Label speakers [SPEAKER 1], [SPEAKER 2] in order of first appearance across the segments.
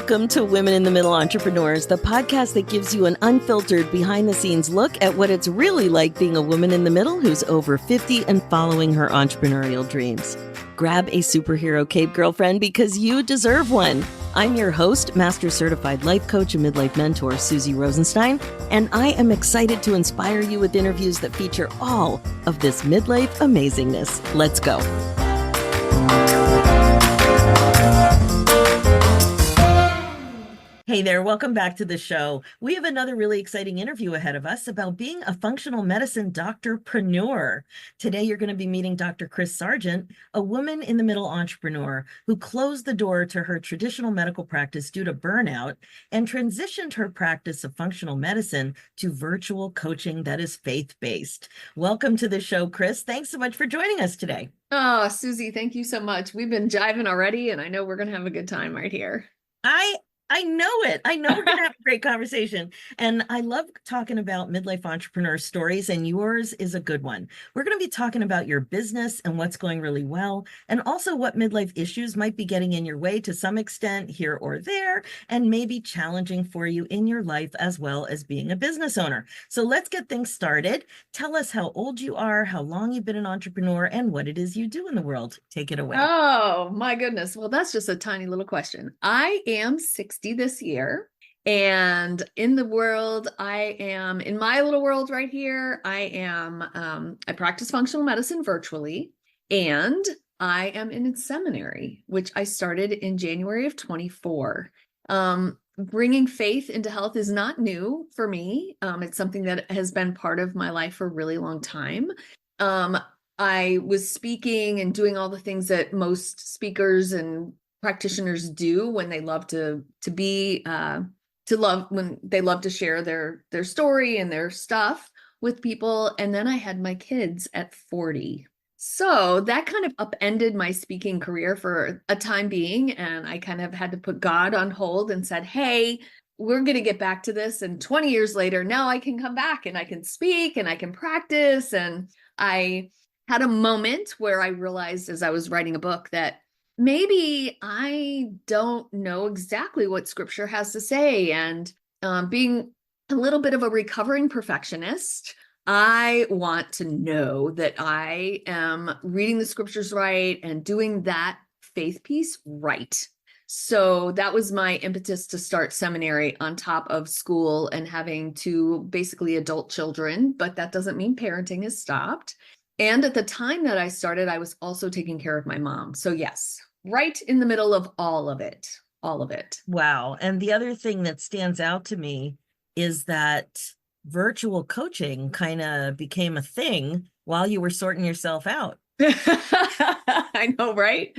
[SPEAKER 1] Welcome to Women in the Middle Entrepreneurs, the podcast that gives you an unfiltered, behind-the-scenes look at what it's really like being a woman in the middle who's over 50 and following her entrepreneurial dreams. Grab a superhero cape, girlfriend, because you deserve one. I'm your host, Master Certified Life Coach and Midlife Mentor, Suzy Rosenstein, and I am excited to inspire you with interviews that feature all of this midlife amazingness. Let's go. Hey there, welcome back to the show. We have another really exciting interview ahead of us about being a functional medicine doctorpreneur. Today, you're going to be meeting Dr. Kris Sargent, a woman in the middle entrepreneur who closed the door to her traditional medical practice due to burnout and transitioned her practice of functional medicine to virtual coaching that is faith-based. Welcome to the show, Kris. Thanks so much for joining us today.
[SPEAKER 2] Oh, Suzy, thank you so much. We've been jiving already, and I know we're going to have a good time right here.
[SPEAKER 1] I know it. I know we're going to have a great conversation. And I love talking about midlife entrepreneur stories, and yours is a good one. We're going to be talking about your business and what's going really well, and also what midlife issues might be getting in your way to some extent here or there, and maybe challenging for you in your life as well as being a business owner. So let's get things started. Tell us how old you are, how long you've been an entrepreneur, and what it is you do in the world. Take it away.
[SPEAKER 2] Oh, my goodness. Well, that's just a tiny little question. I am 60 this year. And in the world, I am in my little world right here. I practice functional medicine virtually, and I am in seminary, which I started in January of 24. Bringing faith into health is not new for me. It's something that has been part of my life for a really long time. I was speaking and doing all the things that most speakers and practitioners do when they love when they love to share their story and their stuff with people. And then I had my kids at 40. So that kind of upended my speaking career for a time being. And I kind of had to put God on hold and said, hey, we're going to get back to this. And 20 years later, now I can come back and I can speak and I can practice. And I had a moment where I realized as I was writing a book that maybe I don't know exactly what scripture has to say. And being a little bit of a recovering perfectionist, I want to know that I am reading the scriptures right and doing that faith piece right. So that was my impetus to start seminary on top of school and having two basically adult children, but that doesn't mean parenting has stopped. And at the time that I started, I was also taking care of my mom. So yes, right in the middle of all of it.
[SPEAKER 1] Wow. And the other thing that stands out to me is that virtual coaching kind of became a thing while you were sorting yourself out.
[SPEAKER 2] I know, right?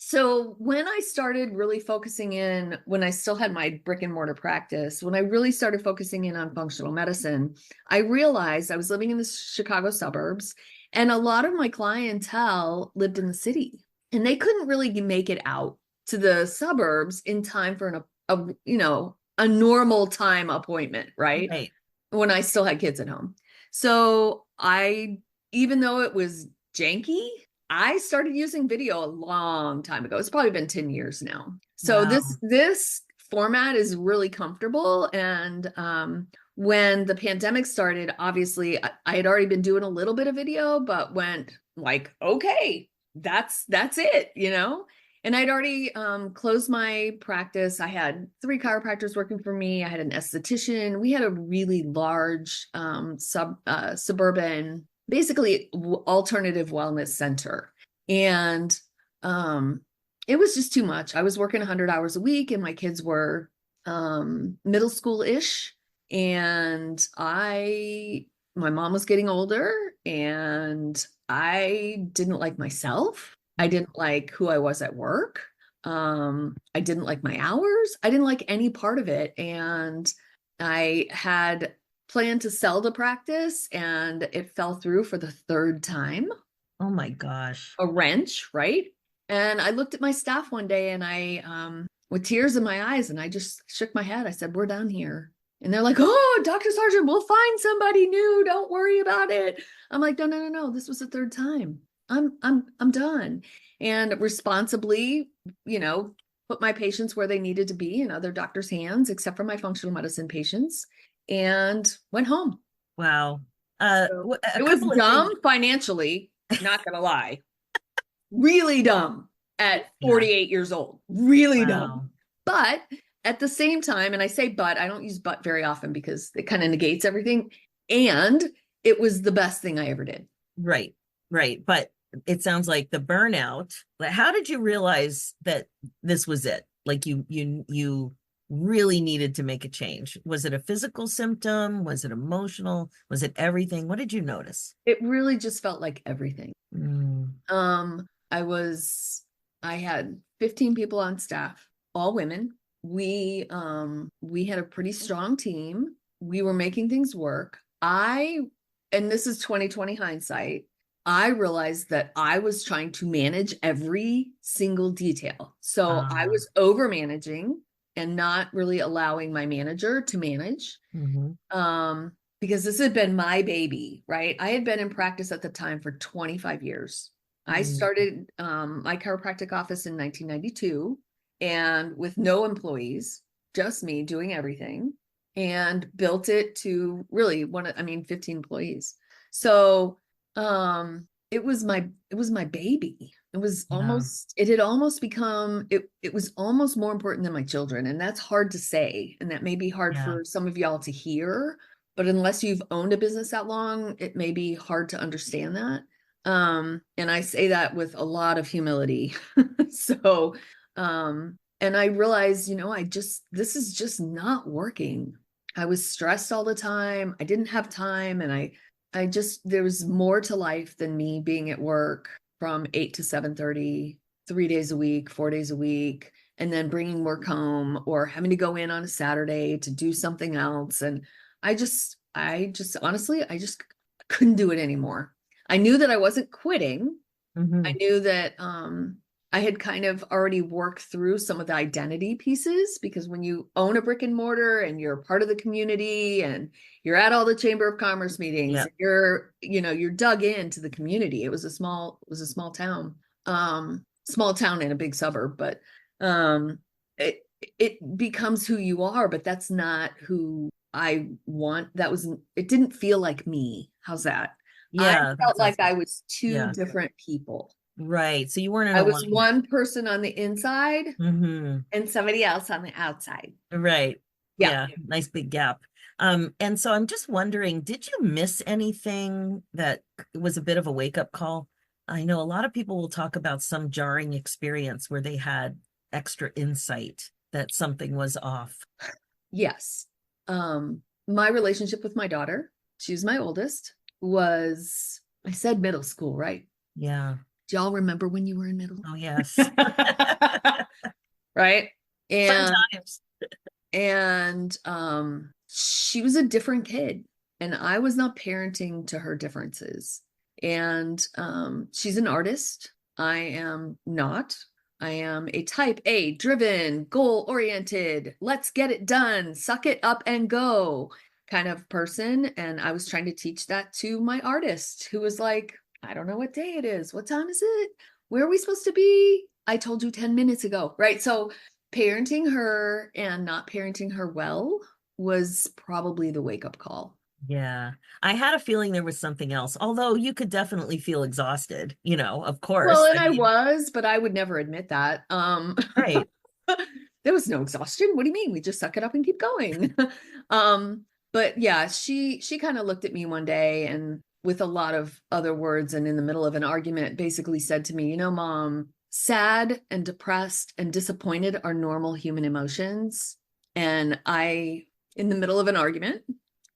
[SPEAKER 2] So when I started really focusing in, when I still had my brick and mortar practice, when I really started focusing in on functional medicine, I realized I was living in the Chicago suburbs, and a lot of my clientele lived in the city, and they couldn't really make it out to the suburbs in time for a normal time appointment, right? When I still had kids at home. So even though it was janky, I started using video a long time ago. It's probably been 10 years now. So
[SPEAKER 1] Wow.
[SPEAKER 2] this format is really comfortable. And when the pandemic started, obviously I had already been doing a little bit of video, but went like, okay, that's it, And I'd already closed my practice. I had 3 chiropractors working for me. I had an esthetician. We had a really large suburban, basically alternative wellness center. And it was just too much. I was working 100 hours a week, and my kids were middle school-ish. And my mom was getting older, and I didn't like myself. I didn't like who I was at work. I didn't like my hours. I didn't like any part of it. And I had planned to sell the practice, and it fell through for the 3rd time.
[SPEAKER 1] Oh my gosh.
[SPEAKER 2] A wrench, right? And I looked at my staff one day, and I, with tears in my eyes, and I just shook my head. I said, we're done here. And they're like, oh, Dr. Sargent, we'll find somebody new. Don't worry about it. I'm like, no. This was the 3rd time. I'm done. And responsibly, put my patients where they needed to be in other doctors' hands, except for my functional medicine patients, and went home.
[SPEAKER 1] Wow.
[SPEAKER 2] So
[SPEAKER 1] A
[SPEAKER 2] it was
[SPEAKER 1] couple of things.
[SPEAKER 2] dumb financially, not gonna lie. Really dumb at
[SPEAKER 1] Yeah.
[SPEAKER 2] 48 years old. Really dumb.
[SPEAKER 1] Wow.
[SPEAKER 2] But at the same time, and I say but, I don't use but very often because it kind of negates everything. And it was the best thing I ever did.
[SPEAKER 1] Right. Right. But it sounds like the burnout. How did you realize that this was it? Like you really needed to make a change. Was it a physical symptom? Was it emotional? Was it everything? What did you notice?
[SPEAKER 2] It really just felt like everything.
[SPEAKER 1] Mm,
[SPEAKER 2] I I had 15 people on staff, all women. We had a pretty strong team. We were making things work. And this is 2020 hindsight, I realized that I was trying to manage every single detail. So I
[SPEAKER 1] uh,
[SPEAKER 2] was over managing and not really allowing my manager to manage.
[SPEAKER 1] mhm,
[SPEAKER 2] Because this had been my baby, right? I had been in practice at the time for 25 years. I
[SPEAKER 1] mm,
[SPEAKER 2] started my chiropractic office in 1992 and with no employees, just me doing everything, and built it to really 15 employees. So it was my baby.
[SPEAKER 1] yeah.
[SPEAKER 2] It had almost become it was almost more important than my children. And that's hard to say. And that may be hard
[SPEAKER 1] Yeah.
[SPEAKER 2] for some of y'all to hear, but unless you've owned a business that long, it may be hard to understand that. And I say that with a lot of humility. So, and I realized, this is just not working. I was stressed all the time. I didn't have time. And there was more to life than me being at work from 8 to 7:30, 3 days a week, 4 days a week, and then bringing work home or having to go in on a Saturday to do something else. And honestly, I just couldn't do it anymore. I knew that I wasn't quitting. I
[SPEAKER 1] Mhm.
[SPEAKER 2] knew that I had kind of already worked through some of the identity pieces, because when you own a brick and mortar and you're part of the community and you're at all the Chamber of Commerce meetings,
[SPEAKER 1] Yeah.
[SPEAKER 2] and you're dug into the community. It was a small town, small town in a big suburb, but um, it it becomes who you are, but that's not who I want. It didn't feel like me. How's that? I
[SPEAKER 1] Yeah,
[SPEAKER 2] felt
[SPEAKER 1] that's
[SPEAKER 2] like
[SPEAKER 1] awesome.
[SPEAKER 2] I was two
[SPEAKER 1] Yeah.
[SPEAKER 2] different people.
[SPEAKER 1] Right. So you weren't in
[SPEAKER 2] I was
[SPEAKER 1] alignment.
[SPEAKER 2] one person on the inside
[SPEAKER 1] Hmm.
[SPEAKER 2] and somebody else on the outside.
[SPEAKER 1] Right.
[SPEAKER 2] Yeah.
[SPEAKER 1] Yeah. Nice big gap. And so I'm just wondering, did you miss anything that was a bit of a wake-up call? I know a lot of people will talk about some jarring experience where they had extra insight that something was off.
[SPEAKER 2] Yes. My relationship with my daughter, she's my oldest, I said middle school, right?
[SPEAKER 1] Yeah.
[SPEAKER 2] Do y'all remember when you were in middle?
[SPEAKER 1] Oh, yes.
[SPEAKER 2] Right.
[SPEAKER 1] Fun
[SPEAKER 2] And
[SPEAKER 1] times.
[SPEAKER 2] she was a different kid, and I was not parenting to her differences. And she's an artist. I am not. I am a type A, driven, goal oriented, let's get it done, suck it up and go kind of person. And I was trying to teach that to my artist, who was like, I don't know what day it is. What time is it? Where are we supposed to be? I told you 10 minutes ago. Right. So parenting her and not parenting her well was probably the wake up call.
[SPEAKER 1] Yeah. I had a feeling there was something else, although you could definitely feel exhausted, of
[SPEAKER 2] Well,
[SPEAKER 1] course.
[SPEAKER 2] and
[SPEAKER 1] I
[SPEAKER 2] I
[SPEAKER 1] mean,
[SPEAKER 2] was, but I would never admit that.
[SPEAKER 1] right.
[SPEAKER 2] There was no exhaustion. What do you mean? We just suck it up and keep going. um, but yeah, she kind of looked at me one day and with a lot of other words and in the middle of an argument basically said to me, Mom, sad and depressed and disappointed are normal human emotions. And in the middle of an argument,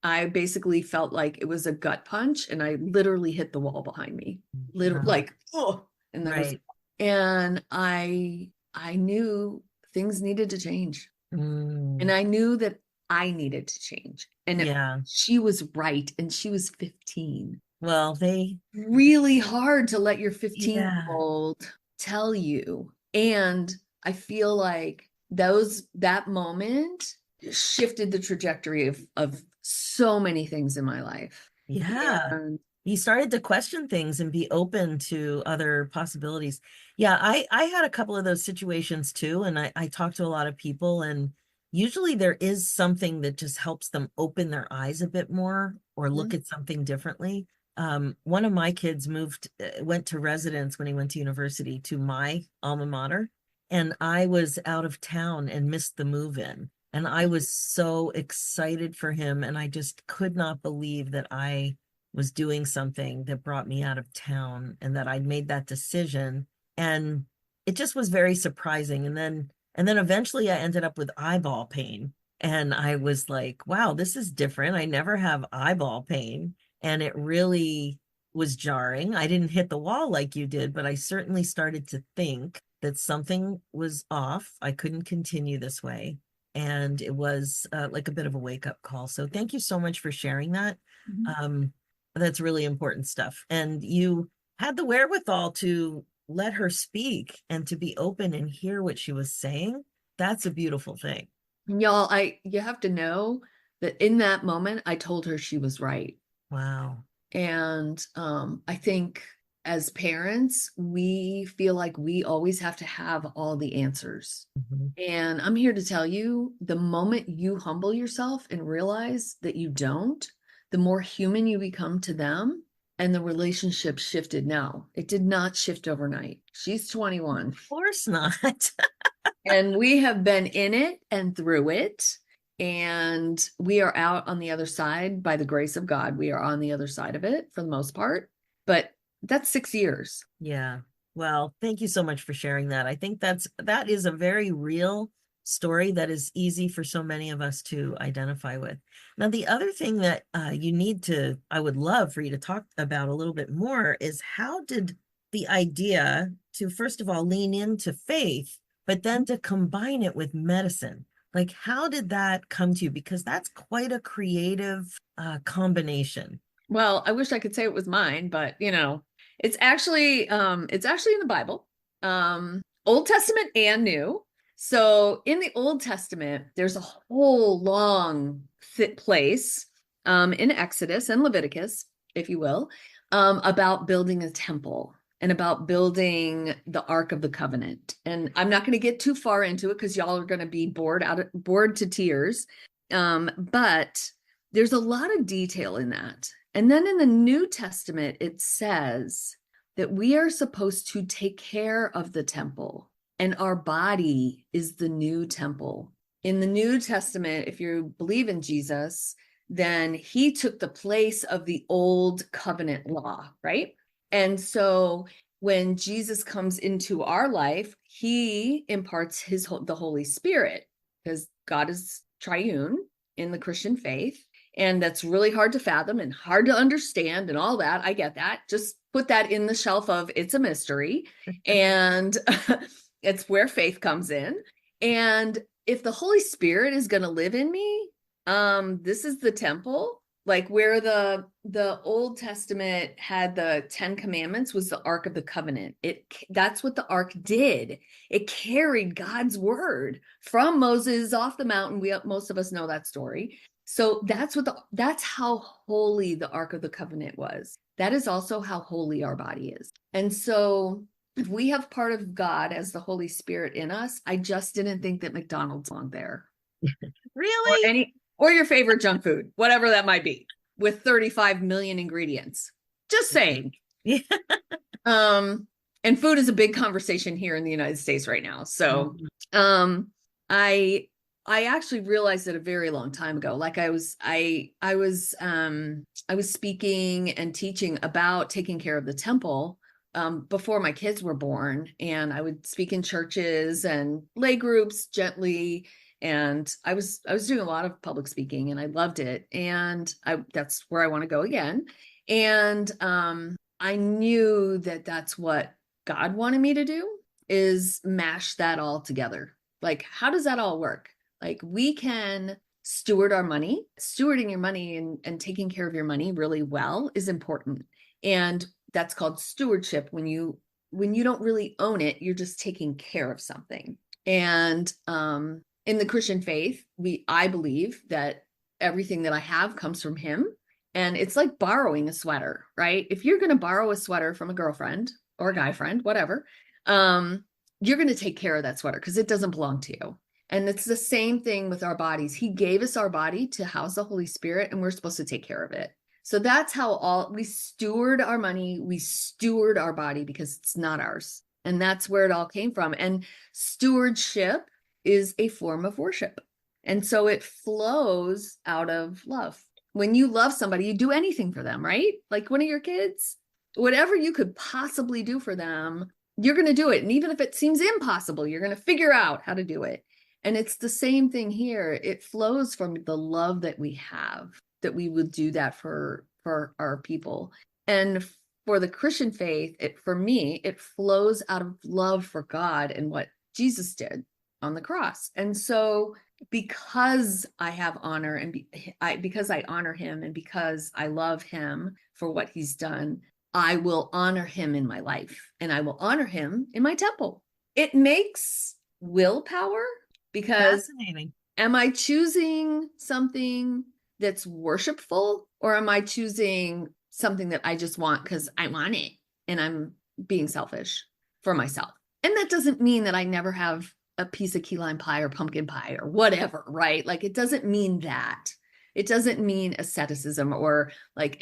[SPEAKER 2] I basically felt like it was a gut punch, and I literally hit the wall behind me. Literally,
[SPEAKER 1] Uh,
[SPEAKER 2] like, oh, and there was,
[SPEAKER 1] right.
[SPEAKER 2] and I knew things needed to change. And
[SPEAKER 1] Mm,
[SPEAKER 2] I knew that I needed to change. And
[SPEAKER 1] yeah.
[SPEAKER 2] she was right. And she was 15.
[SPEAKER 1] Well,
[SPEAKER 2] Really hard to let your 15-year-old
[SPEAKER 1] yeah.
[SPEAKER 2] old tell you. And I feel like that moment shifted the trajectory of so many things in my life.
[SPEAKER 1] Yeah.
[SPEAKER 2] And
[SPEAKER 1] He started to question things and be open to other possibilities. Yeah, I had a couple of those situations too, and I talked to a lot of people, and usually there is something that just helps them open their eyes a bit more or look
[SPEAKER 2] Mhm.
[SPEAKER 1] at something differently. One of my kids went to residence when he went to university to my alma mater, and I was out of town and missed the move in. And I was so excited for him, and I just could not believe that I was doing something that brought me out of town and that I'd made that decision. And it just was very surprising. And then eventually I ended up with eyeball pain. And I was like, wow, this is different. I never have eyeball pain. And it really was jarring. I didn't hit the wall like you did, but I certainly started to think that something was off. I couldn't continue this way. And it was like a bit of a wake up call. So thank you so much for sharing that.
[SPEAKER 2] Mhm.
[SPEAKER 1] Um, that's really important stuff. And you had the wherewithal to let her speak and to be open and hear what she was saying. That's a beautiful thing.
[SPEAKER 2] Y'all, you have to know that in that moment, I told her she was right.
[SPEAKER 1] Wow.
[SPEAKER 2] And I think as parents, we feel like we always have to have all the answers.
[SPEAKER 1] Mhm.
[SPEAKER 2] And I'm here to tell you, the moment you humble yourself and realize that you don't, the more human you become to them, and the relationship shifted. No, it did not shift overnight. She's 21,
[SPEAKER 1] Of course not.
[SPEAKER 2] and we have been in it and through it. And we are out on the other side by the grace of God. We are on the other side of it for the most part. But that's 6 years.
[SPEAKER 1] Yeah. Well, thank you so much for sharing that. I think that is a very real story that is easy for so many of us to identify with. Now, the other thing that I would love for you to talk about a little bit more is how did the idea to, first of all, lean into faith, but then to combine it with medicine? Like, how did that come to you? Because that's quite a creative combination.
[SPEAKER 2] Well, I wish I could say it was mine, but it's actually in the Bible, Old Testament and New. So in the Old Testament, there's a whole long place in Exodus and Leviticus, if you will, about building a temple and about building the Ark of the Covenant. And I'm not going to get too far into it because y'all are going to be bored to tears. But there's a lot of detail in that. And then in the New Testament, it says that we are supposed to take care of the temple, and our body is the new temple. In the New Testament, if you believe in Jesus, then he took the place of the old covenant law, right? And so when Jesus comes into our life, he imparts the Holy Spirit, because God is triune in the Christian faith. And that's really hard to fathom and hard to understand and all that. I get that. Just put that in the shelf of it's a mystery. And it's where faith comes in. And if the Holy Spirit is going to live in me, this is the temple. Like where the Old Testament had the 10 commandments was the Ark of the Covenant. That's what the Ark did. It carried God's word from Moses off the mountain. Most of us know that story. So that's how holy the Ark of the Covenant was. That is also how holy our body is. And so if we have part of God as the Holy Spirit in us, I just didn't think that McDonald's belonged there. Or
[SPEAKER 1] Really?
[SPEAKER 2] any or your favorite junk food, whatever that might be, with 35 million ingredients. Just saying.
[SPEAKER 1] Yeah.
[SPEAKER 2] Um, and food is a big conversation here in the United States right now. So,
[SPEAKER 1] Mhm.
[SPEAKER 2] I actually realized it a very long time ago. Like I was speaking and teaching about taking care of the temple before my kids were born, and I would speak in churches and lay groups gently. And I was doing a lot of public speaking, and I loved it. And that's where I want to go again. And I knew that that's what God wanted me to do, is mash that all together. Like, how does that all work? Like, we can steward our money. Stewarding your money and taking care of your money really well is important. And that's called stewardship. When you don't really own it, you're just taking care of something. And in the Christian faith, I believe that everything that I have comes from him. And it's like borrowing a sweater, right? If you're going to borrow a sweater from a girlfriend or a guy friend, whatever, you're going to take care of that sweater because it doesn't belong to you. And it's the same thing with our bodies. He gave us our body to house the Holy Spirit, and we're supposed to take care of it. So that's how we steward our money, we steward our body because it's not ours. And that's where it all came from. And stewardship is a form of worship. And so it flows out of love. When you love somebody, you do anything for them, right? Like one of your kids, whatever you could possibly do for them, you're going to do it. And even if it seems impossible, you're going to figure out how to do it. And it's the same thing here. It flows from the love that we have, that we would do that for our people. And for the Christian faith, for me, it flows out of love for God and what Jesus did on the cross. And so because I have honor and because I honor him and because I love him for what he's done, I will honor him in my life and I will honor him in my temple. It makes willpower because am I choosing something that's worshipful or am I choosing something that I just want because I want it and I'm being selfish for myself? And that doesn't mean that I never have a piece of key lime pie or pumpkin pie or whatever, right? Like it doesn't mean that. It doesn't mean asceticism or like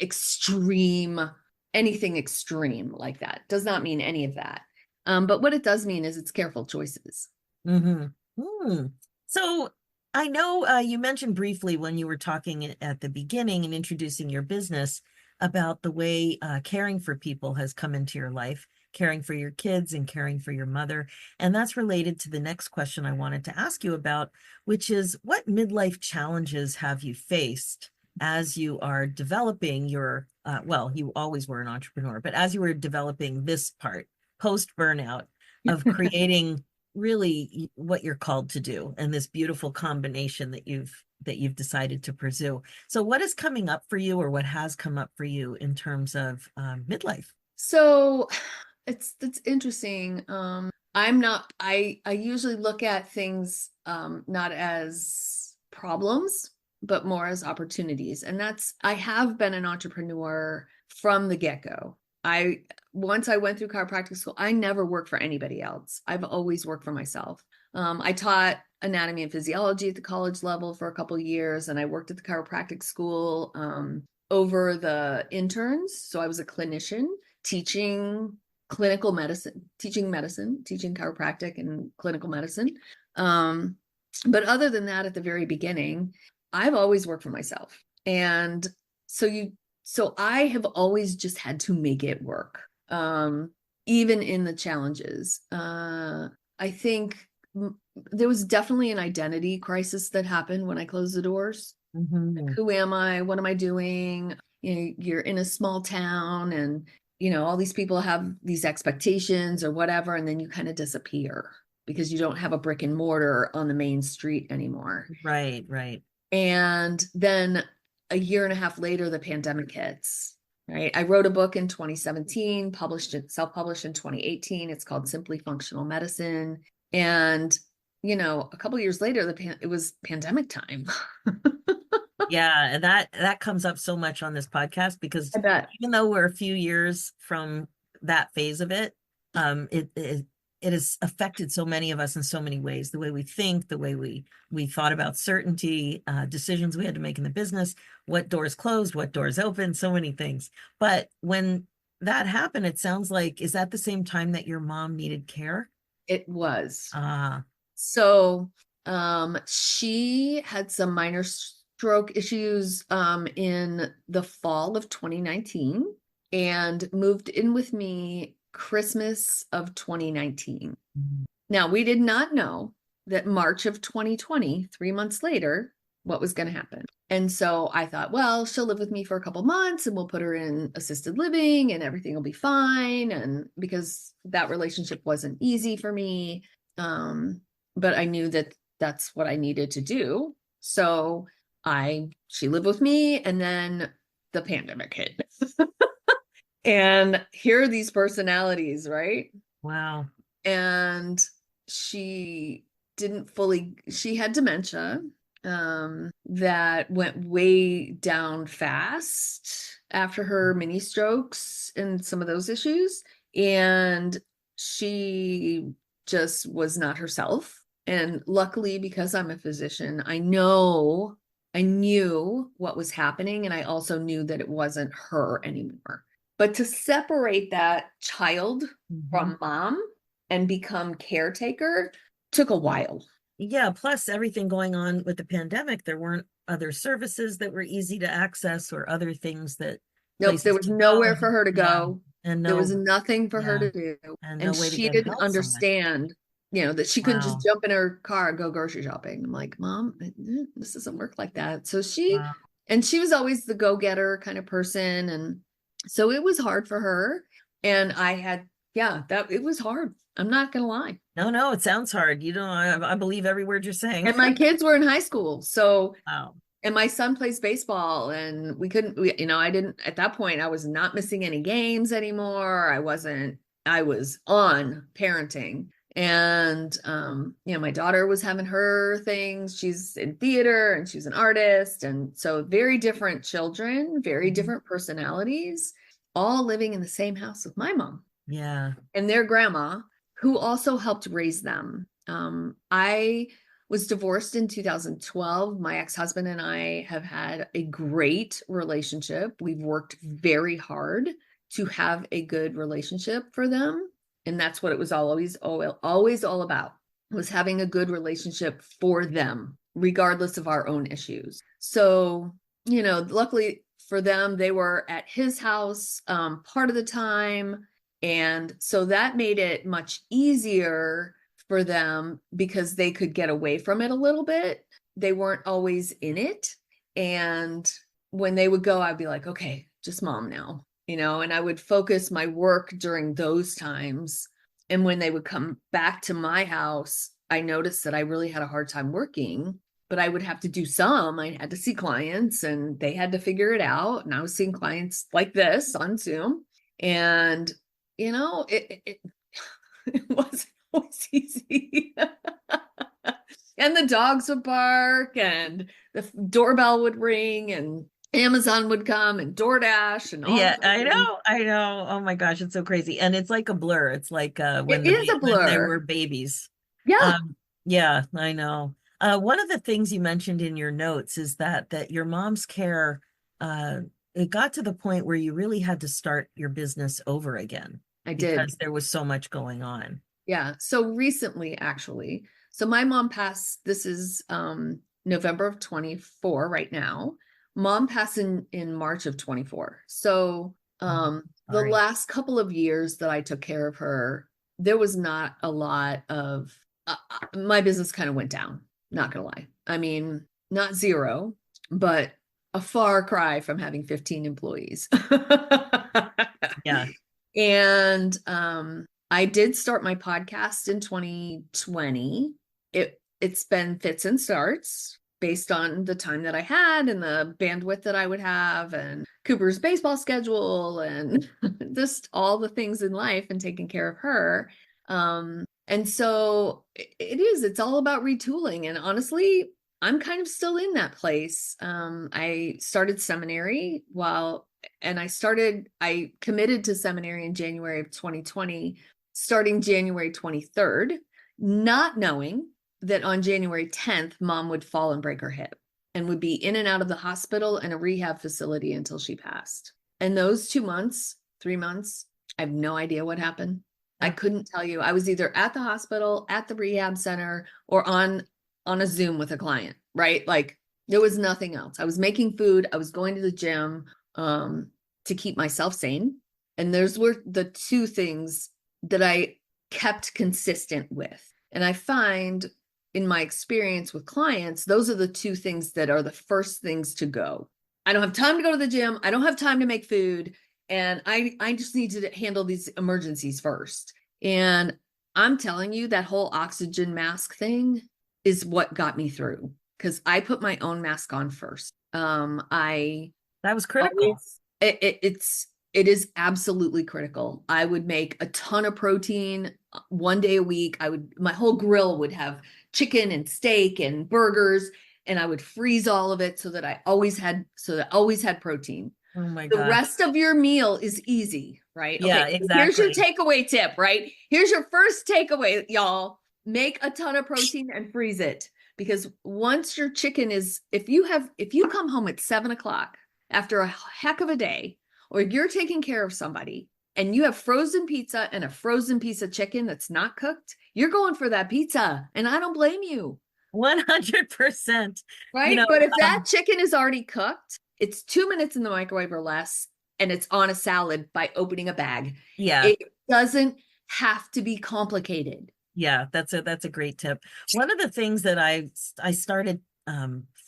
[SPEAKER 2] anything extreme like that. Does not mean any of that. But what it does mean is it's careful choices.
[SPEAKER 1] Mm-hmm. So I know you mentioned briefly when you were talking at the beginning and introducing your business about the way caring for people has come into your life, caring for your kids and caring for your mother. And that's related to the next question I wanted to ask you about, which is what midlife challenges have you faced as you are developing your, well, you always were an entrepreneur, but as you were developing this part, post burnout of creating really what you're called to do and this beautiful combination that you've decided to pursue. So what is coming up for you or what has come up for you in terms of midlife?
[SPEAKER 2] So it's interesting. I usually look at things not as problems, but more as opportunities. And I have been an entrepreneur from the get-go. Once I went through chiropractic school, I never worked for anybody else. I've always worked for myself. I taught anatomy and physiology at the college level for a couple of years, and I worked at the chiropractic school over the interns. So I was a clinician teaching medicine, teaching chiropractic and clinical medicine. But other than that, at the very beginning, I've always worked for myself. And so I have always just had to make it work, even in the challenges. I think there was definitely an identity crisis that happened when I closed the doors. Like, who am I? What am I doing? You're in a small town and, all these people have these expectations or whatever, and then you kind of disappear because you don't have a brick and mortar on the main street anymore.
[SPEAKER 1] Right.
[SPEAKER 2] And then a year and a half later, the pandemic hits, right? I wrote a book in 2017, self-published in 2018. It's called Simply Functional Medicine. And, a couple of years later, it was pandemic time.
[SPEAKER 1] Yeah, and that comes up so much on this podcast because
[SPEAKER 2] I bet.
[SPEAKER 1] even though we're a few years from that phase of it, it has affected so many of us in so many ways. The way we think, the way we thought about certainty, decisions we had to make in the business, what doors closed, what doors opened, so many things. But when that happened, it sounds like, is that the same time that your mom needed care?
[SPEAKER 2] It was.
[SPEAKER 1] Ah.
[SPEAKER 2] So she had some minor stroke issues in the fall of 2019 and moved in with me Christmas of 2019. Now, we did not know that March of 2020, 3 months later, what was going to happen. And so I thought, well, she'll live with me for a couple months and we'll put her in assisted living and everything will be fine. And because that relationship wasn't easy for me, but I knew that that's what I needed to do. So she lived with me, and then the pandemic hit. And here are these personalities, right?
[SPEAKER 1] Wow.
[SPEAKER 2] And she had dementia. that went way down fast after her mini strokes and some of those issues. And she just was not herself. And luckily, because I'm a physician, I knew what was happening. And I also knew that it wasn't her anymore. But to separate that child
[SPEAKER 1] Mhm.
[SPEAKER 2] from mom and become caretaker took a while.
[SPEAKER 1] Yeah, plus everything going on with the pandemic, there weren't other services that were easy to access or other things that
[SPEAKER 2] Nope, there
[SPEAKER 1] places
[SPEAKER 2] was
[SPEAKER 1] to go.
[SPEAKER 2] nowhere for her to
[SPEAKER 1] Yeah.
[SPEAKER 2] go.
[SPEAKER 1] And
[SPEAKER 2] There was
[SPEAKER 1] no,
[SPEAKER 2] nothing for her
[SPEAKER 1] yeah,
[SPEAKER 2] to do.
[SPEAKER 1] and
[SPEAKER 2] And
[SPEAKER 1] no way to
[SPEAKER 2] she
[SPEAKER 1] get
[SPEAKER 2] didn't
[SPEAKER 1] help so much.
[SPEAKER 2] understand, that she couldn't just
[SPEAKER 1] Wow.
[SPEAKER 2] jump in her car and go grocery shopping. I'm like, Mom, this doesn't work like that. So
[SPEAKER 1] Wow.
[SPEAKER 2] she was always the go-getter kind of person. And so it was hard for her. And it was hard. I'm not gonna lie.
[SPEAKER 1] No, no, it sounds hard. You know, I believe every word you're saying.
[SPEAKER 2] And my kids were in high school. So
[SPEAKER 1] Wow.
[SPEAKER 2] and my son plays baseball, and I didn't, at that point, I was not missing any games anymore. I was on parenting. And, my daughter was having her things. She's in theater and she's an artist. And so very different children, very
[SPEAKER 1] Mhm.
[SPEAKER 2] different personalities, all living in the same house with my mom
[SPEAKER 1] Yeah.
[SPEAKER 2] and their grandma, who also helped raise them. I was divorced in 2012. My ex-husband and I have had a great relationship. We've worked very hard to have a good relationship for them. And that's what it was always all about, was having a good relationship for them, regardless of our own issues. So, luckily for them, they were at his house part of the time. And so that made it much easier for them because they could get away from it a little bit. They weren't always in it. And when they would go, I'd be like, okay, just mom now, and I would focus my work during those times. And when they would come back to my house, I noticed that I really had a hard time working, but I would have to do some. I had to see clients and they had to figure it out. And I was seeing clients like this on Zoom. And it it wasn't always easy. And the dogs would bark and the doorbell would ring and Amazon would come and DoorDash and all
[SPEAKER 1] Yeah,
[SPEAKER 2] the
[SPEAKER 1] I
[SPEAKER 2] things.
[SPEAKER 1] know. I know. Oh my gosh, it's so crazy. And it's like a blur. It's like
[SPEAKER 2] It is a
[SPEAKER 1] when they
[SPEAKER 2] blur.
[SPEAKER 1] were babies.
[SPEAKER 2] Yeah,
[SPEAKER 1] Yeah, I know. One of the things you mentioned in your notes is that your mom's care uh it got to the point where you really had to start your business over again
[SPEAKER 2] I did.
[SPEAKER 1] because there was so much going on.
[SPEAKER 2] Yeah. So recently, actually, so my mom passed, this is November of 24 right now. Mom passed in March of 24. So
[SPEAKER 1] Oh,
[SPEAKER 2] the
[SPEAKER 1] sorry.
[SPEAKER 2] last couple of years that I took care of her, there was not a lot of my business kind of went down, not gonna lie. I mean, not zero, but a far cry from having 15 employees.
[SPEAKER 1] Yeah.
[SPEAKER 2] And I did start my podcast in 2020. It's been fits and starts based on the time that I had and the bandwidth that I would have and Cooper's baseball schedule and just all the things in life and taking care of her. And so it's all about retooling. And honestly, I'm kind of still in that place. I started seminary I committed to seminary in January of 2020, starting January 23rd, not knowing that on January 10th, mom would fall and break her hip and would be in and out of the hospital and a rehab facility until she passed. And those 2 months, 3 months, I have no idea what happened. I couldn't tell you. I was either at the hospital, at the rehab center, or on a Zoom with a client, right? Like there was nothing else. I was making food. I was going to the gym to keep myself sane. And those were the two things that I kept consistent with. And I find in my experience with clients, those are the two things that are the first things to go. I don't have time to go to the gym. I don't have time to make food. And I just need to handle these emergencies first. And I'm telling you, that whole oxygen mask thing is what got me through because I put my own mask on first. I
[SPEAKER 1] That was critical.
[SPEAKER 2] always it is absolutely critical. I would make a ton of protein one day a week. My whole grill would have chicken and steak and burgers. and I would freeze all of it so that I always had protein.
[SPEAKER 1] Oh my
[SPEAKER 2] The
[SPEAKER 1] gosh.
[SPEAKER 2] rest of your meal is easy, right?
[SPEAKER 1] Yeah,
[SPEAKER 2] Okay, here's your
[SPEAKER 1] exactly.
[SPEAKER 2] takeaway tip, right? Here's your first takeaway, y'all. Make a ton of protein and freeze it. Because once your chicken is, if you come home at 7 o'clock after a heck of a day, or you're taking care of somebody and you have frozen pizza and a frozen piece of chicken that's not cooked, you're going for that pizza. And I don't blame you.
[SPEAKER 1] 100%. You
[SPEAKER 2] Right?
[SPEAKER 1] know,
[SPEAKER 2] But if that
[SPEAKER 1] um,
[SPEAKER 2] chicken is already cooked, it's 2 minutes in the microwave or less, and it's on a salad by opening a bag.
[SPEAKER 1] yeah,
[SPEAKER 2] It doesn't have to be complicated.
[SPEAKER 1] yeah, that's a great tip. One of the things that I started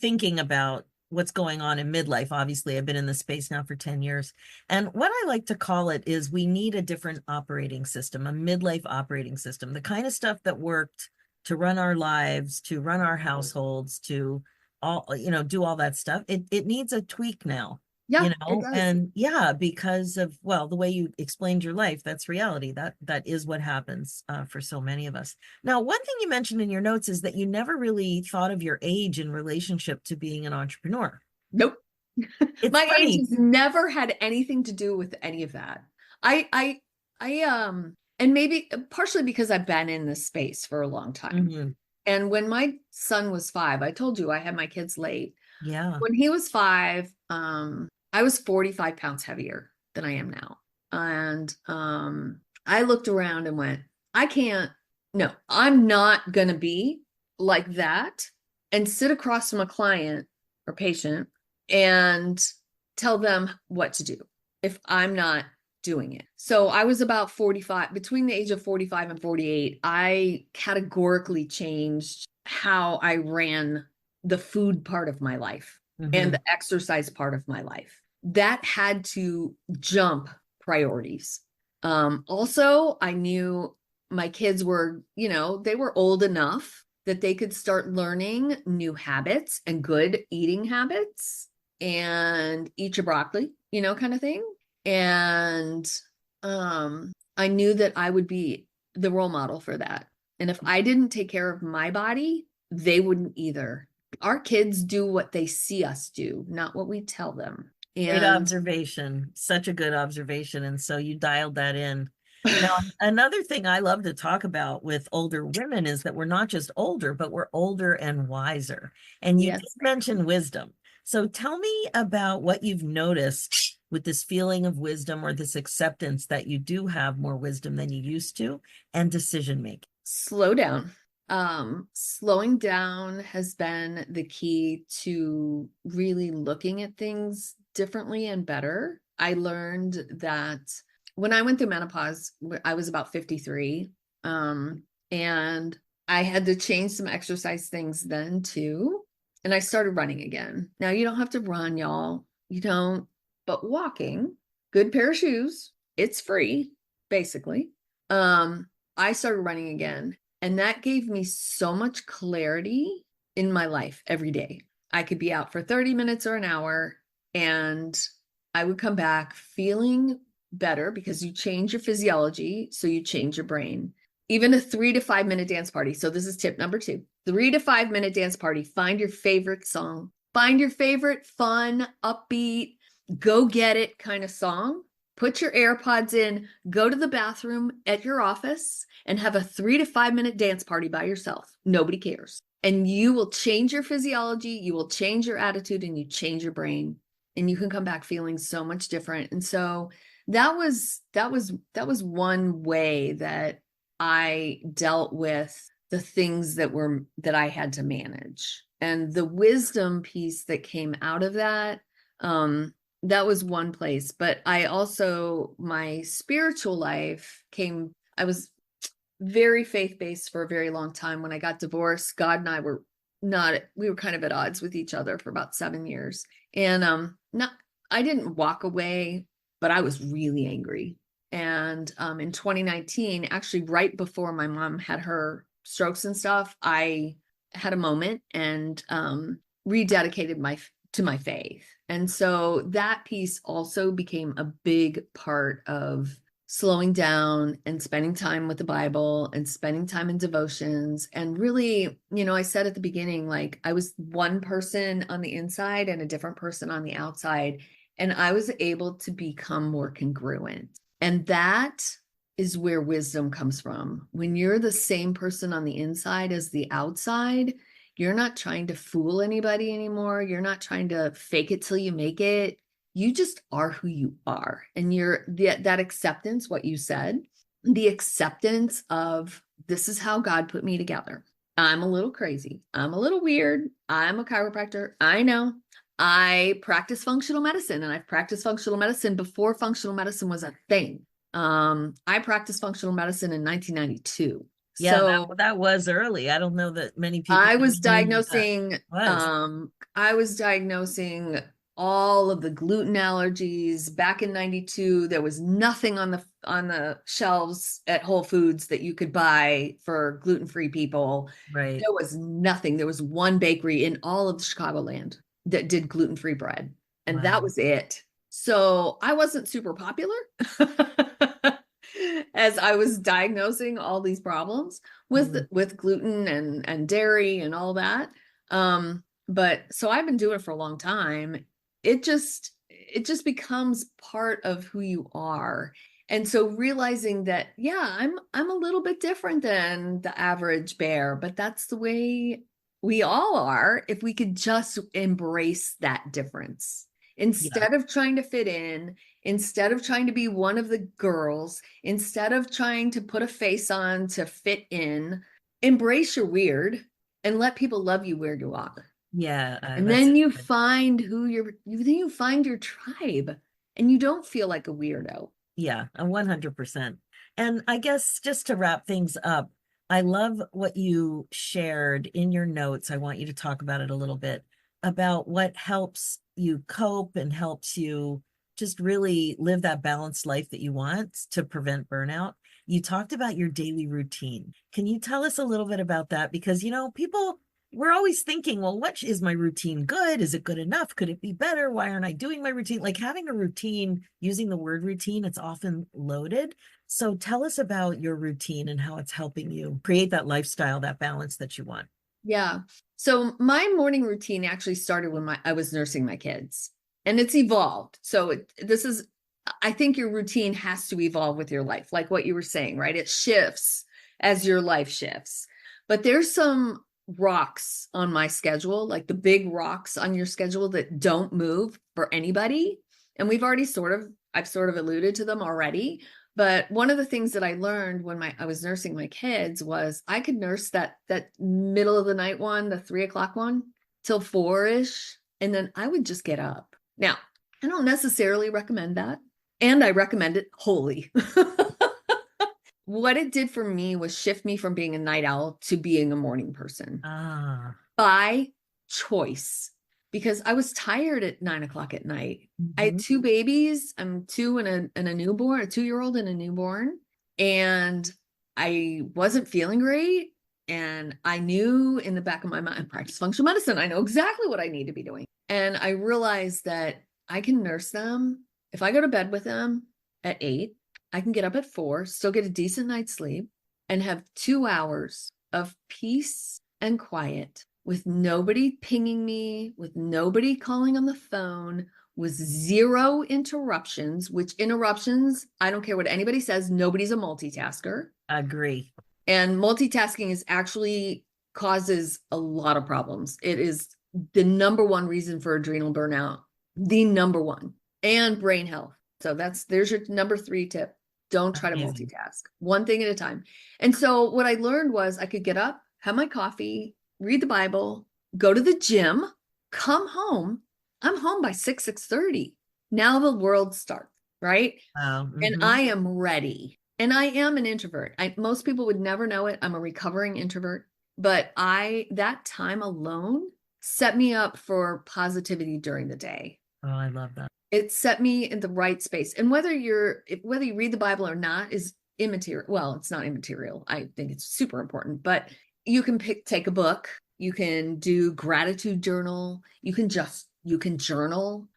[SPEAKER 1] thinking about what's going on in midlife. Obviously, I've been in this space now for 10 years. And what I like to call it is we need a different operating system, a midlife operating system, the kind of stuff that worked to run our lives, to run our households, to all, do all that stuff. It needs a tweak now.
[SPEAKER 2] Yeah, it does.
[SPEAKER 1] And yeah, because of, well, the way you explained your life, that's reality. That is what happens for so many of us. Now, one thing you mentioned in your notes is that you never really thought of your age in relationship to being an entrepreneur.
[SPEAKER 2] Nope.
[SPEAKER 1] It's
[SPEAKER 2] My age
[SPEAKER 1] funny.
[SPEAKER 2] has never had anything to do with any of that. And maybe partially because I've been in this space for a long time.
[SPEAKER 1] Mhm.
[SPEAKER 2] And when my son was 5, I told you I had my kids late.
[SPEAKER 1] Yeah.
[SPEAKER 2] When he was 5, I was 45 pounds heavier than I am now. And I looked around and went, no, I'm not going to be like that and sit across from a client or patient and tell them what to do if I'm not doing it. So I was about 45, between the age of 45 and 48, I categorically changed how I ran the food part of my life and
[SPEAKER 1] Hmm.
[SPEAKER 2] the exercise part of my life. That had to jump priorities. Also, I knew my kids were, they were old enough that they could start learning new habits and good eating habits and eat your broccoli, kind of thing. And I knew that I would be the role model for that. And if I didn't take care of my body, they wouldn't either. Our kids do what they see us do, not what we tell them.
[SPEAKER 1] Great
[SPEAKER 2] And
[SPEAKER 1] observation. Such a good observation. And so you dialed that in. Now, another thing I love to talk about with older women is that we're not just older, but we're older and wiser. And you did
[SPEAKER 2] yes,
[SPEAKER 1] mention wisdom. So tell me about what you've noticed with this feeling of wisdom or this acceptance that you do have more wisdom than you used to and decision making.
[SPEAKER 2] slow down. Slowing down has been the key to really looking at things differently and better. I learned that when I went through menopause, I was about 53. And I had to change some exercise things then too. And I started running again. Now you don't have to run, y'all. You don't, but walking, good pair of shoes, it's free, basically. I started running again. And that gave me so much clarity in my life every day. I could be out for 30 minutes or an hour, and I would come back feeling better because you change your physiology, so you change your brain. Even a 3 to 5 minute dance party. So this is tip number 2. 3 to 5 minute dance party. Find your favorite song. Find your favorite fun, upbeat, go get it kind of song. Put your AirPods in, go to the bathroom at your office and have a 3 to 5 minute dance party by yourself. Nobody cares. And you will change your physiology, you will change your attitude, and you change your brain. And you can come back feeling so much different. And so that was one way that I dealt with the things that I had to manage. And the wisdom piece that came out of that, that was one place. But I also, my spiritual life I was very faith-based for a very long time. When I got divorced, God and I were we were kind of at odds with each other for about 7 years. And not I didn't walk away, but I was really angry. And in 2019, actually right before my mom had her strokes and stuff, I had a moment and rededicated to my faith. And so that piece also became a big part of slowing down and spending time with the Bible and spending time in devotions. And really, I said at the beginning, like I was one person on the inside and a different person on the outside. And I was able to become more congruent. And that is where wisdom comes from. When you're the same person on the inside as the outside, you're not trying to fool anybody anymore. You're not trying to fake it till you make it. You just are who you are. And that acceptance, what you said, the acceptance of this is how God put me together. I'm a little crazy. I'm a little weird. I'm a chiropractor. I know. I practice functional medicine, and I've practiced functional medicine before functional medicine was a thing. I practiced functional medicine in 1992.
[SPEAKER 1] Yeah,
[SPEAKER 2] So
[SPEAKER 1] that was early. I don't know that many people
[SPEAKER 2] I
[SPEAKER 1] even
[SPEAKER 2] was
[SPEAKER 1] knew what that
[SPEAKER 2] diagnosing,
[SPEAKER 1] was.
[SPEAKER 2] I was diagnosing all of the gluten allergies back in 92. There was nothing on the shelves at Whole Foods that you could buy for gluten-free people.
[SPEAKER 1] Right.
[SPEAKER 2] There was nothing. There was one bakery in all of Chicagoland that did gluten-free bread, and that
[SPEAKER 1] Wow.
[SPEAKER 2] was it. So I wasn't super popular as I was diagnosing all these problems
[SPEAKER 1] Mm.
[SPEAKER 2] with gluten and dairy and all that. But so I've been doing it for a long time. It just becomes part of who you are. And so realizing that, yeah, I'm a little bit different than the average bear, but that's the way we all are if we could just embrace that difference.
[SPEAKER 1] Yeah.
[SPEAKER 2] Instead of trying to fit in, instead of trying to be one of the girls, instead of trying to put a face on to fit in, embrace your weird and let people love you where you are.
[SPEAKER 1] Yeah.
[SPEAKER 2] And
[SPEAKER 1] That's
[SPEAKER 2] then you
[SPEAKER 1] good.
[SPEAKER 2] find you find your tribe and you don't feel like a weirdo.
[SPEAKER 1] Yeah, 100%. And I guess just to wrap things up, I love what you shared in your notes. I want you to talk about it a little bit about what helps you cope and helps you just really live that balanced life that you want to prevent burnout. You talked about your daily routine. Can you tell us a little bit about that? Because, people, we're always thinking, well, what is my routine good? Is it good enough? Could it be better? Why aren't I doing my routine? Like having a routine, using the word routine, it's often loaded. So tell us about your routine and how it's helping you create that lifestyle, that balance that you want.
[SPEAKER 2] Yeah. So my morning routine actually started when I was nursing my kids, and it's evolved. So I think your routine has to evolve with your life, like what you were saying, right? It shifts as your life shifts. But there's some rocks on my schedule, like the big rocks on your schedule that don't move for anybody. And I've sort of alluded to them already. But one of the things that I learned when I was nursing my kids was I could nurse that middle of the night one, the 3 o'clock one, till 4-ish, and then I would just get up. Now, I don't necessarily recommend that, and I recommend it wholly. What it did for me was shift me from being a night owl to being a morning person
[SPEAKER 1] Ah.
[SPEAKER 2] by choice, because I was tired at 9 o'clock at night. I had
[SPEAKER 1] Mhm.
[SPEAKER 2] two babies. I'm two and a newborn, a 2-year-old and a newborn. And I wasn't feeling great. And I knew in the back of my mind, I practice functional medicine. I know exactly what I need to be doing. And I realized that I can nurse them. If I go to bed with them at 8, I can get up at 4, still get a decent night's sleep, and have 2 hours of peace and quiet with nobody pinging me, with nobody calling on the phone, with zero interruptions, which interruptions, I don't care what anybody says, nobody's a multitasker.
[SPEAKER 1] Agree.
[SPEAKER 2] And multitasking is actually causes a lot of problems. It is the number one reason for adrenal burnout, the number one, and brain health. So there's your number 3 tip. Don't try to
[SPEAKER 1] Amazing.
[SPEAKER 2] multitask, one thing at a time. And so what I learned was I could get up, have my coffee, read the Bible, go to the gym, come home. I'm home by 6:30. Now the world starts, right?
[SPEAKER 1] Wow.
[SPEAKER 2] And
[SPEAKER 1] Hmm.
[SPEAKER 2] I am ready. And I am an introvert. Most people would never know it. I'm a recovering introvert, but that time alone set me up for positivity during the day.
[SPEAKER 1] Oh, I love that.
[SPEAKER 2] It set me in the right space. And whether you read the Bible or not is immaterial. Well, it's not immaterial. I think it's super important, but you can take a book, you can do gratitude journal, you can journal,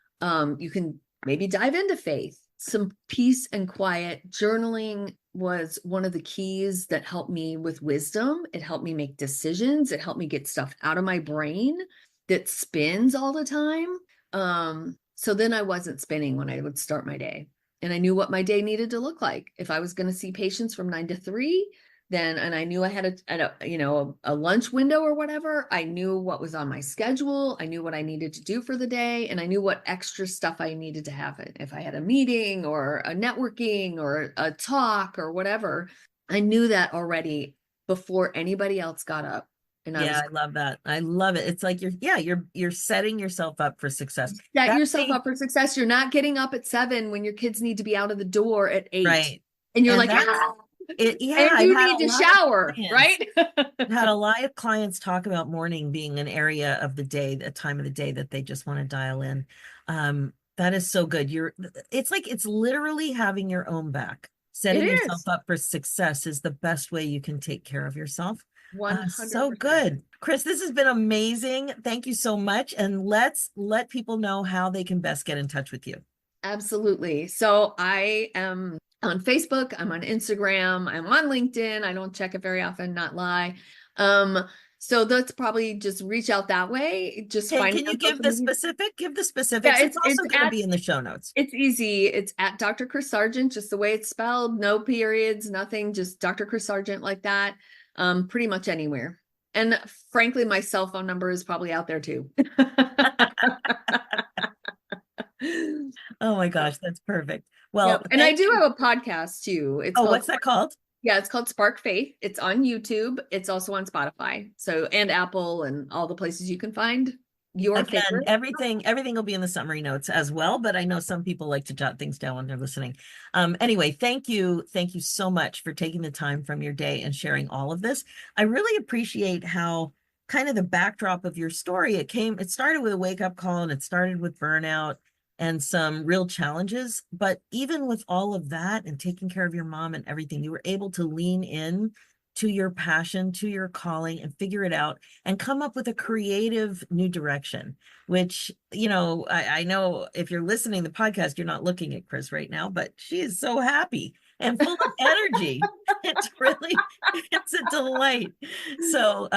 [SPEAKER 2] you can maybe dive into faith. some peace and quiet. Journaling was one of the keys that helped me with wisdom. It helped me make decisions. It helped me get stuff out of my brain that spins all the time. So then I wasn't spinning when I would start my day. And I knew what my day needed to look like. If I was going to see patients from 9 to 3, then, and I knew I had a lunch window or whatever, I knew what was on my schedule. I knew what I needed to do for the day. And I knew what extra stuff I needed to have. If I had a meeting or a networking or a talk or whatever, I knew that already before anybody else got up. And
[SPEAKER 1] I love that. I love it. It's like you're setting yourself up for success.
[SPEAKER 2] Set yourself up for success. You're not getting up at 7 when your kids need to be out of the door at 8.
[SPEAKER 1] Right.
[SPEAKER 2] And you're
[SPEAKER 1] And
[SPEAKER 2] like,
[SPEAKER 1] yeah,
[SPEAKER 2] and you need to shower, right?
[SPEAKER 1] I've had a lot of clients talk about morning being an area of the day, a time of the day that they just want to dial in. That is so good. It's like, it's literally having your own back. Setting yourself up for success is the best way you can take care of yourself.
[SPEAKER 2] 100%.
[SPEAKER 1] So good. Kris, this has been amazing. Thank you so much. And let's let people know how they can best get in touch with you.
[SPEAKER 2] Absolutely. So I am on Facebook. I'm on Instagram. I'm on LinkedIn. I don't check it very often, not lie. So that's probably just reach out that way. Just find.
[SPEAKER 1] Can you give the specific? Give the specifics. Yeah, it's also going to be in the show notes.
[SPEAKER 2] It's easy. It's at Dr. Kris Sargent, just the way it's spelled. No periods, nothing. Just Dr. Kris Sargent like that. Pretty much anywhere. And frankly, my cell phone number is probably out there too.
[SPEAKER 1] Oh my gosh, that's perfect. Well,
[SPEAKER 2] and I do have a podcast too. It's
[SPEAKER 1] what's that called?
[SPEAKER 2] Yeah, it's called Spark Faith. It's on YouTube. It's also on Spotify. So, and Apple and all the places you can find your favorite.
[SPEAKER 1] Everything will be in the summary notes as well, but I know some people like to jot things down when they're listening. Anyway, thank you so much for taking the time from your day and sharing all of this. I really appreciate how kind of the backdrop of your story, it started with a wake-up call, and it started with burnout and some real challenges, but even with all of that and taking care of your mom and everything, you were able to lean in to your passion, to your calling, and figure it out and come up with a creative new direction, which, I know if you're listening to the podcast, you're not looking at Kris right now, but she is so happy and full of energy. It's a delight. So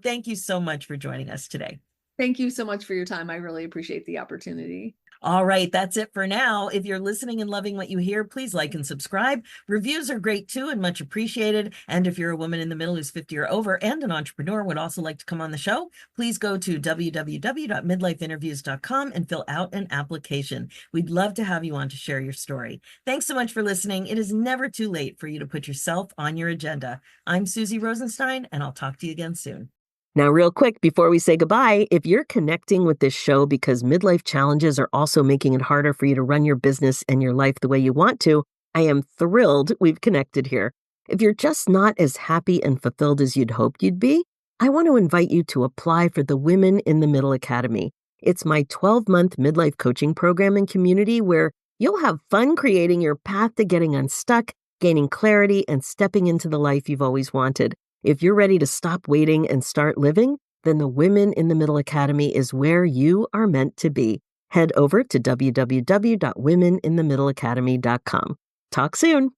[SPEAKER 1] thank you so much for joining us today.
[SPEAKER 2] Thank you so much for your time. I really appreciate the opportunity.
[SPEAKER 1] All right, that's it for now. If you're listening and loving what you hear, please like and subscribe. Reviews are great too and much appreciated. And if you're a woman in the middle who's 50 or over and an entrepreneur would also like to come on the show, please go to www.midlifeinterviews.com and fill out an application. We'd love to have you on to share your story. Thanks so much for listening. It is never too late for you to put yourself on your agenda. I'm Suzy Rosenstein, and I'll talk to you again soon. Now, real quick, before we say goodbye, if you're connecting with this show because midlife challenges are also making it harder for you to run your business and your life the way you want to, I am thrilled we've connected here. If you're just not as happy and fulfilled as you'd hoped you'd be, I want to invite you to apply for the Women in the Middle Academy. It's my 12-month midlife coaching program and community where you'll have fun creating your path to getting unstuck, gaining clarity, and stepping into the life you've always wanted. If you're ready to stop waiting and start living, then the Women in the Middle Academy is where you are meant to be. Head over to www.womeninthemiddleacademy.com. Talk soon.